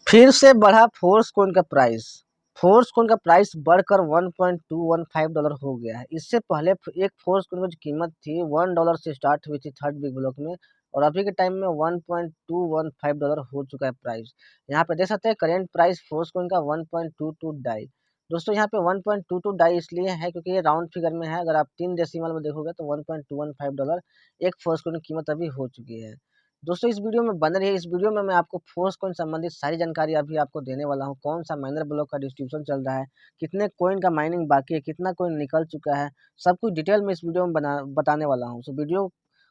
फिर से बढ़ा फोर्स कोइन का प्राइस। फोर्स कोइन का प्राइस बढ़कर $1.215 हो गया है। इससे पहले एक फोर्स कोइन की जो कीमत थी $1 से स्टार्ट हुई थी थर्ड बिग ब्लॉक में, और अभी के टाइम में $1.215 हो चुका है प्राइस। यहाँ पे देख सकते हैं करेंट प्राइस फोर्स कोइन का 1.22 डाई। दोस्तों यहाँ पे 1.22 डाई इसलिए है क्योंकि ये राउंड फिगर में है। अगर आप 3 डेसिमल में देखोगे तो $1.215 एक फोर्स कोइन की कीमत अभी हो चुकी है। दोस्तों इस वीडियो में बने रहिए। इस वीडियो में मैं आपको फोर्स कॉइन संबंधित सारी जानकारी अभी आपको देने वाला हूँ। कौन सा माइनर ब्लॉक का डिस्ट्रीब्यूशन चल रहा है, कितने कॉइन का माइनिंग बाकी है, कितना कॉइन निकल चुका है, सब कुछ डिटेल में इस वीडियो में बताने वाला हूँ। वीडियो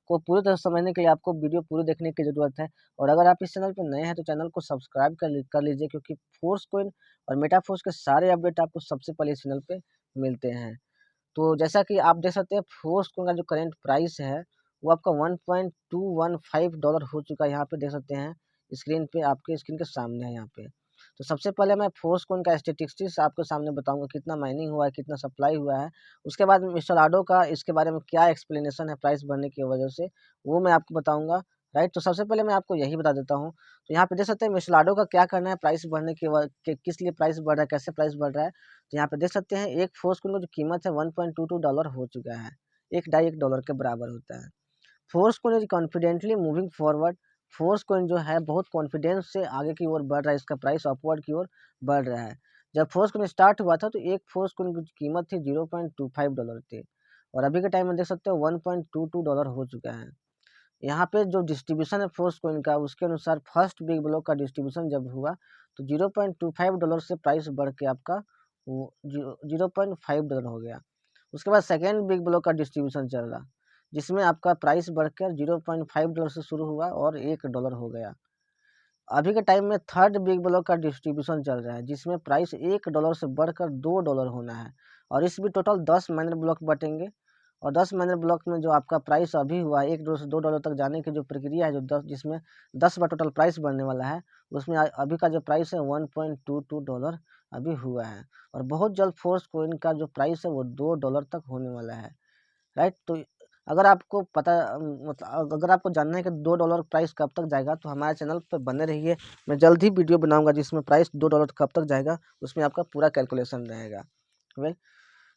को पूरी तरह समझने के लिए आपको वीडियो पूरी देखने की जरूरत है। और अगर आप इस चैनल पर नए हैं तो चैनल को सब्सक्राइब कर लीजिए, क्योंकि फोर्स कॉइन और मेटाफोर्स के सारे अपडेट आपको सबसे पहले इस चैनल पे मिलते हैं। तो जैसा कि आप देख सकते हैं फोर्स कोइन का जो करंट प्राइस है वो आपका $1.215 हो चुका है। यहाँ पे देख सकते हैं स्क्रीन पे, आपके स्क्रीन के सामने है यहाँ पे। तो सबसे पहले मैं फोर्स कोइन का स्टेटिस्टिक्स आपके सामने बताऊंगा, कितना माइनिंग हुआ है, कितना सप्लाई हुआ है। उसके बाद मिस्टर आडो का इसके बारे में क्या एक्सप्लेनेशन है प्राइस बढ़ने की वजह से, वो मैं आपको बताऊंगा। राइट, तो सबसे पहले मैं आपको यही बता देता हूँ। तो यहाँ पे देख सकते हैं मिस्टर आडो का क्या करना है प्राइस बढ़ने किस लिए प्राइस बढ़ रहा है, कैसे प्राइस बढ़ रहा है। तो यहाँ पे देख सकते हैं एक फोर्स कोइन की जो कीमत है $1.22 हो चुका है। एक डाई $1 के बराबर होता है। Force coin is confidently moving forward. Force coin जो है बहुत कॉन्फिडेंस से आगे की ओर बढ़ रहा है, इसका प्राइस अपवर्ड की ओर बढ़ रहा है। जब फोर्स कोइन स्टार्ट हुआ था तो एक फोर्स कोइन की कीमत थी $0.25 थी, और अभी के टाइम में देख सकते हो $1.22 हो चुका है। यहाँ पे जो डिस्ट्रीब्यूशन है फोर्स कोइन का, उसके अनुसार फर्स्ट बिग ब्लॉक का डिस्ट्रीब्यूशन जब हुआ तो $0.25 से प्राइस बढ़ के आपका वो $0.5 हो गया। उसके बाद सेकेंड बिग ब्लॉक का डिस्ट्रीब्यूशन चल रहा, जिसमें आपका प्राइस बढ़कर $0.5 से शुरू हुआ और $1 हो गया। अभी के टाइम में थर्ड बिग ब्लॉक का डिस्ट्रीब्यूशन चल रहा है, जिसमें प्राइस $1 से बढ़कर $2 होना है। और इस भी टोटल 10 माइनर ब्लॉक बटेंगे, और 10 माइनर ब्लॉक में जो आपका प्राइस अभी हुआ है $1 से $2 तक जाने की जो प्रक्रिया है, जो 10 जिसमें 10 बार टोटल प्राइस बढ़ने वाला है, उसमें अभी का जो प्राइस है $1.22 अभी हुआ है। और बहुत जल्द फोर्स कोइन का जो प्राइस है वो $2 तक होने वाला है। राइट, तो अगर आपको पता मतलब अगर आपको जानना है कि $2 प्राइस कब तक जाएगा तो हमारे चैनल पर बने रहिए। मैं जल्द ही वीडियो बनाऊंगा जिसमें प्राइस $2 कब तक जाएगा, उसमें आपका पूरा कैलकुलेशन रहेगा। वेल,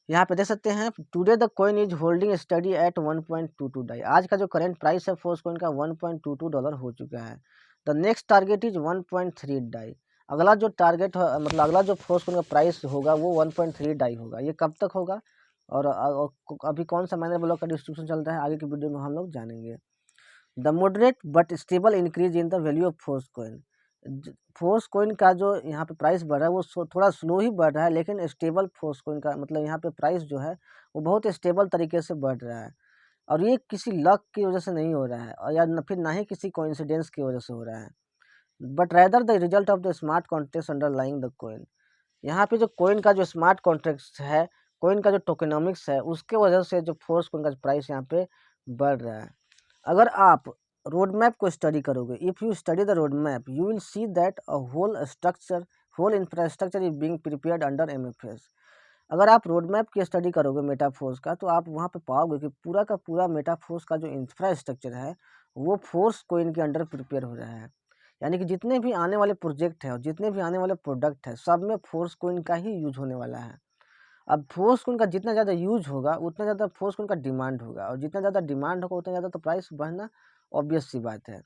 यहाँ पे देख सकते हैं today the coin is holding steady at 1.22 DAI. आज का जो करंट प्राइस है फोर्स कॉइन का $1.22 हो चुका है। The next target is 1.3 DAI. अगला जो टारगेट मतलब अगला जो फोर्स कॉइन का प्राइस होगा वो 1.3 डाई होगा। ये कब तक होगा और अभी कौन सा माइनर ब्लॉक का डिस्ट्रीब्यूशन चल रहा है, आगे की वीडियो में हम लोग जानेंगे। The moderate but stable increase in the value of force coin. Force coin का जो यहाँ पे प्राइस बढ़ रहा है वो थोड़ा स्लो ही बढ़ रहा है, लेकिन स्टेबल फोर्स कॉइन का मतलब यहाँ पे प्राइस जो है वो बहुत स्टेबल तरीके से बढ़ रहा है। और ये किसी लक की वजह से नहीं हो रहा है, और या फिर ना ही किसी कोइंसिडेंस की वजह से हो रहा है, but rather the result of the smart contracts underlying the coin. यहाँ पे जो कॉइन का जो स्मार्ट कॉन्ट्रैक्ट्स है, कॉइन का जो टोकेनोमिक्स है, उसके वजह से जो फोर्स कॉइन का प्राइस यहाँ पे बढ़ रहा है। अगर आप रोड मैप को स्टडी करोगे, if you study the road map you will see that a whole infrastructure is being prepared under MFS. अगर आप रोड मैप की स्टडी करोगे मेटाफोर्स का, तो आप वहाँ पे पाओगे कि पूरा का पूरा मेटाफोर्स का जो इंफ्रास्ट्रक्चर है वो फोर्स कोइन के अंडर प्रिपेयर हो रहा है। यानी कि जितने भी आने वाले प्रोजेक्ट हैं और जितने भी आने वाले प्रोडक्ट हैं, सब में फोर्स कोइन का ही यूज होने वाला है। अब फोर्स कोइन का जितना ज़्यादा यूज होगा उतना ज़्यादा फोर्स कोइन का डिमांड होगा, और जितना ज़्यादा डिमांड होगा उतना ज़्यादा तो प्राइस बढ़ना ऑब्वियस सी बात है।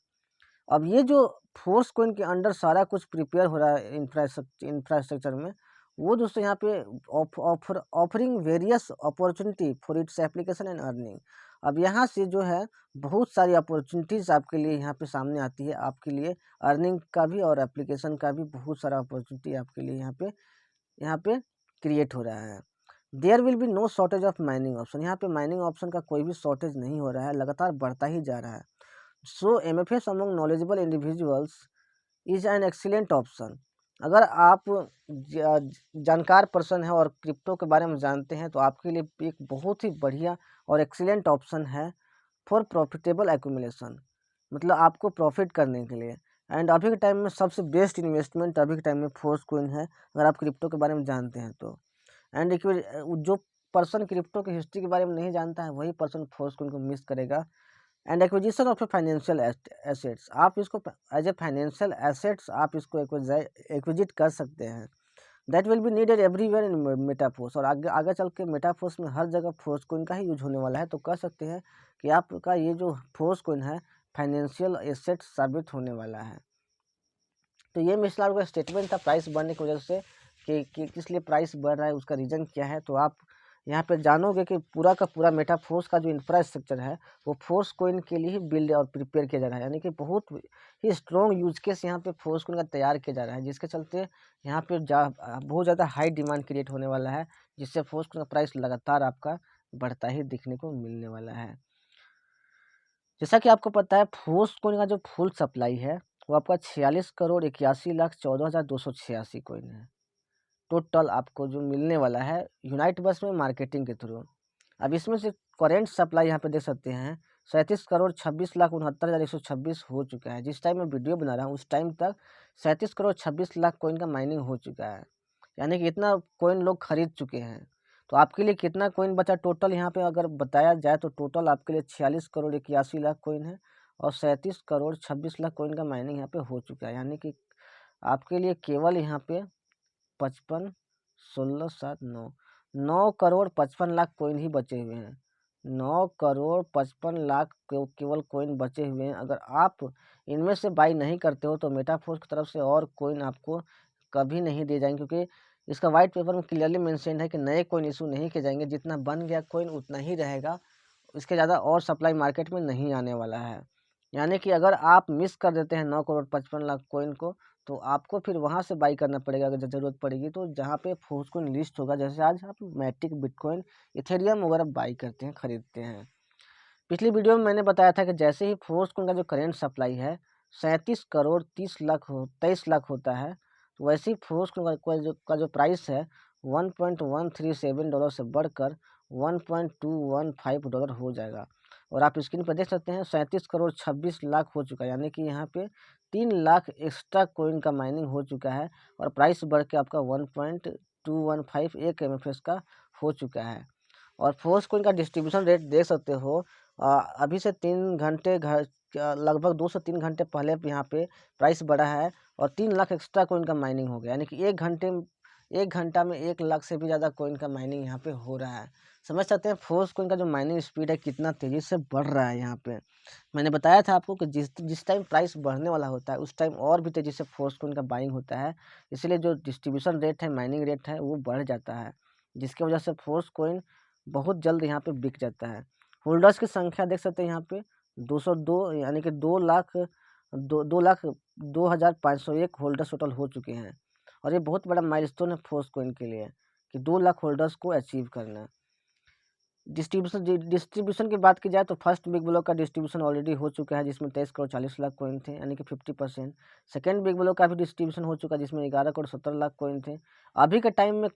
अब ये जो फोर्स कोइन के अंडर सारा कुछ प्रिपेयर हो रहा है इंफ्रास्ट्रक्चर में, वो दोस्तों यहाँ पे offering various opportunity for its application and earning. अब यहाँ से जो है बहुत सारी अपॉर्चुनिटीज़ आपके लिए यहाँ पे सामने आती है, आपके लिए अर्निंग का भी और एप्लीकेशन का भी बहुत सारा अपॉर्चुनिटी आपके लिए यहाँ पे क्रिएट हो रहा है। There will be no shortage of mining option. यहाँ पे माइनिंग ऑप्शन का कोई भी शॉर्टेज नहीं हो रहा है, लगातार बढ़ता ही जा रहा है। So MFS among knowledgeable individuals is an excellent option. अगर आप जानकार पर्सन है और क्रिप्टो के बारे में जानते हैं तो आपके लिए एक बहुत ही बढ़िया और एक्सीलेंट ऑप्शन है फॉर प्रॉफिटेबल एक्यूमुलेशन, मतलब आपको प्रॉफिट करने के लिए। एंड अभी के टाइम में सबसे बेस्ट इन्वेस्टमेंट अभी के टाइम में फोर्स कोइन है, अगर आप क्रिप्टो के बारे में जानते हैं तो। एंड जो पर्सन क्रिप्टो की हिस्ट्री के बारे में नहीं जानता है वही पर्सन फोर्स कोइन को मिस करेगा। And acquisition of a financial assets, आप इसको एज ए फाइनेंशियल एसेट्स आप इसको एक्विजिट कर सकते हैं। That will be needed everywhere in Metaforce, और आगे आगे चल के मेटाफोर्स में हर जगह फोर्स कोइन का ही यूज होने वाला है। तो कह सकते हैं कि आपका ये जो फोर्स कोइन है फाइनेंशियल एसेट साबित होने वाला है। तो ये मिसलाल का स्टेटमेंट था प्राइस बढ़ने की वजह से कि किस लिए प्राइस बढ़ रहा है, उसका रीज़न क्या है। तो आप यहाँ पे जानोगे कि पूरा का पूरा मेटाफोर्स का जो इंफ्रास्ट्रक्चर है वो फोर्स कोइन के लिए ही बिल्ड और प्रिपेयर किया जा रहा है, यानी कि बहुत ही स्ट्रॉन्ग यूज केस यहाँ पे फोर्स कोइन का तैयार किया जा रहा है, जिसके चलते यहाँ पे बहुत ज़्यादा हाई डिमांड क्रिएट होने वाला है, जिससे फोर्स कोइन का प्राइस लगातार आपका बढ़ता ही दिखने को मिलने वाला है। जैसा कि आपको पता है फोर्स कोइन का जो फुल सप्लाई है वो आपका 46,81,14,286 कोइन है टोटल आपको जो मिलने वाला है यूनाइट बस में मार्केटिंग के थ्रू। अब इसमें से करेंट सप्लाई यहाँ पे देख सकते हैं 37,26,69,126 हो चुका है। जिस टाइम मैं वीडियो बना रहा हूँ उस टाइम तक 37,26,00,000 कोइन का माइनिंग हो चुका है, यानी कि इतना कोइन लोग खरीद चुके हैं। तो आपके लिए कितना कोइन बचा टोटल यहाँ पे अगर बताया जाए तो टोटल आपके लिए 46,81,00,000 कोइन है और 37,26,00,000 कोइन का माइनिंग यहाँ पे हो चुका है, यानी कि आपके लिए केवल यहाँ पे 55 16 7 9 9,55,00,000 कोइन ही बचे हुए हैं। 9,55,00,000 केवल कोइन बचे हुए हैं। अगर आप इनमें से बाई नहीं करते हो तो मेटाफोर्स की तरफ से और कोइन आपको कभी नहीं दिए जाएंगे, क्योंकि इसका वाइट पेपर में क्लियरली मेंशन है कि नए कोइन इशू नहीं किए जाएंगे, जितना बन गया कोइन उतना ही रहेगा, इसके ज़्यादा और सप्लाई मार्केट में नहीं आने वाला है। यानी कि अगर आप मिस कर देते हैं 9,55,00,000 कोइन को तो आपको फिर वहाँ से बाई करना पड़ेगा अगर ज़रूरत पड़ेगी तो, जहाँ पे फोर्स कोइन लिस्ट होगा। जैसे आज आप मैटिक, बिटकॉइन, इथेरियम वगैरह बाई करते हैं, खरीदते हैं। पिछली वीडियो में मैंने बताया था कि जैसे ही फोर्स कोइन का जो करेंट सप्लाई है 37,30,00,000 23 लाख होता है, तो वैसे ही फोर्स कोइन का जो प्राइस है $1.137 से बढ़कर $1.215 हो जाएगा। और आप स्क्रीन पर देख सकते हैं 37,26,00,000 हो चुका है, यानी कि यहाँ पे 3 लाख एक्स्ट्रा कोइन का माइनिंग हो चुका है और प्राइस बढ़ के आपका 1.215 एक MFS का हो चुका है। और फोर्स कोइन का डिस्ट्रीब्यूशन रेट देख सकते हो, अभी से 3 घंटे लगभग 2 से 3 घंटे पहले यहाँ पे प्राइस बढ़ा है और 3 लाख एक्स्ट्रा कोइन का माइनिंग हो गया, यानी कि एक घंटा में 1 लाख से भी ज़्यादा कोइन का माइनिंग यहाँ पे हो रहा है। समझ सकते हैं फोर्स कोइन का जो माइनिंग स्पीड है कितना तेज़ी से बढ़ रहा है। यहाँ पे मैंने बताया था आपको कि जिस जिस टाइम प्राइस बढ़ने वाला होता है उस टाइम और भी तेज़ी से फोर्स कोइन का बाइंग होता है, इसलिए जो डिस्ट्रीब्यूशन रेट है, माइनिंग रेट है, वो बढ़ जाता है, जिसकी वजह से फोर्स कोइन बहुत जल्द यहाँ पे बिक जाता है। होल्डर्स की संख्या देख सकते हैं यहाँ पे 202, यानी कि 2,02,02,501 होल्डर्स टोटल हो चुके हैं और ये बहुत बड़ा माइलस्टोन है फोर्स कोइन के लिए कि 2 लाख होल्डर्स को अचीव करना। डिस्ट्रीब्यूशन की बात की जाए तो फर्स्ट बिग ब्लॉक का डिस्ट्रीब्यूशन ऑलरेडी हो चुका है, जिसमें 23,40,00,000 कोइन थे, यानी कि 50%। सेकेंड बिग ब्लॉक का भी डिस्ट्रीब्यूशन हो चुका है, जिसमें 11,70,00,000 कोइन थे। अभी के टाइम में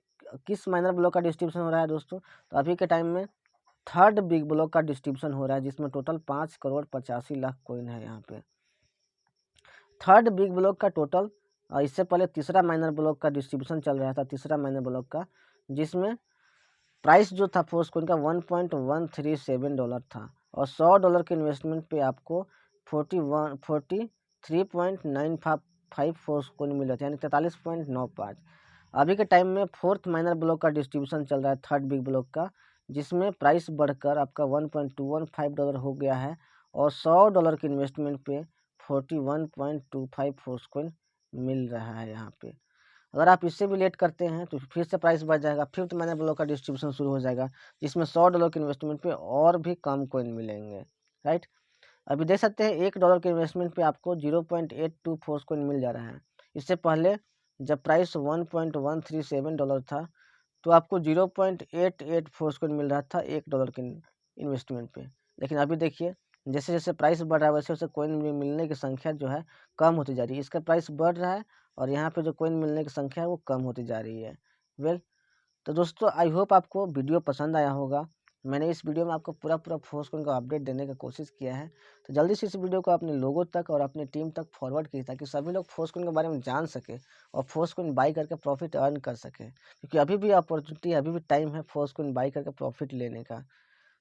किस माइनर ब्लॉक का डिस्ट्रीब्यूशन हो रहा है दोस्तों, तो अभी के टाइम में थर्ड बिग ब्लॉक का डिस्ट्रीब्यूशन हो रहा है, जिसमें टोटल 5,85,00,000 कोइन है यहाँ पे। थर्ड बिग ब्लॉक का टोटल, इससे पहले तीसरा माइनर ब्लॉक का डिस्ट्रीब्यूशन चल रहा था, तीसरा माइनर ब्लॉक का, जिसमें प्राइस जो था फोर्स कोइन का $1.137 था और $100 के इन्वेस्टमेंट पे आपको 43.955 फोर्स कोइन मिल रहे थे, यानी 43.95। अभी के टाइम में फोर्थ माइनर ब्लॉक का डिस्ट्रीब्यूशन चल रहा है, थर्ड बिग ब्लॉक का, जिसमें प्राइस बढ़कर आपका $1.215 हो गया है और $100 के इन्वेस्टमेंट पे 41.25 फोर्स कोइन मिल रहा है यहाँ पे। अगर आप इससे भी लेट करते हैं तो फिर से प्राइस बढ़ जाएगा, फिफ्थ माइनर ब्लॉक का डिस्ट्रीब्यूशन शुरू हो जाएगा, जिसमें $100 के इन्वेस्टमेंट पे और भी कम कोइन मिलेंगे, राइट। अभी देख सकते हैं $1 के इन्वेस्टमेंट पे आपको 0.82 फोर्स कोइन मिल जा रहा है। इससे पहले जब प्राइस $1.137 था तो आपको 0.88 फोर्स कोइन मिल रहा था $1 के इन्वेस्टमेंट पे। लेकिन अभी देखिए जैसे जैसे प्राइस बढ़ रहा है वैसे वैसे कोइन मिलने की संख्या जो है कम होती जा रही है। इसका प्राइस बढ़ रहा है और यहाँ पे जो कोइन मिलने की संख्या है वो कम होती जा रही है। वेल, तो दोस्तों आई होप आपको वीडियो पसंद आया होगा। मैंने इस वीडियो में आपको पूरा फोर्स कोइन का अपडेट देने की कोशिश किया है। तो जल्दी से इस वीडियो को अपने लोगों तक और अपनी टीम तक फॉरवर्ड कीजिए ताकि सभी लोग फोर्स कोइन के बारे में जान सके और फोर्स कोइन बाई करके प्रॉफिट अर्न कर सके, क्योंकि अभी भी अपॉर्चुनिटी, अभी भी टाइम है फोर्स कोइन बाई करके प्रॉफिट लेने का।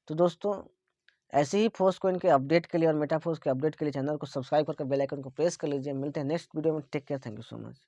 तो दोस्तों ऐसे ही फोर्स कॉइन के अपडेट के लिए और मेटाफोर्स के अपडेट के लिए चैनल को सब्सक्राइब करके बेल आइकन को प्रेस कर लीजिए। मिलते हैं नेक्स्ट वीडियो में। Take care, thank you so much.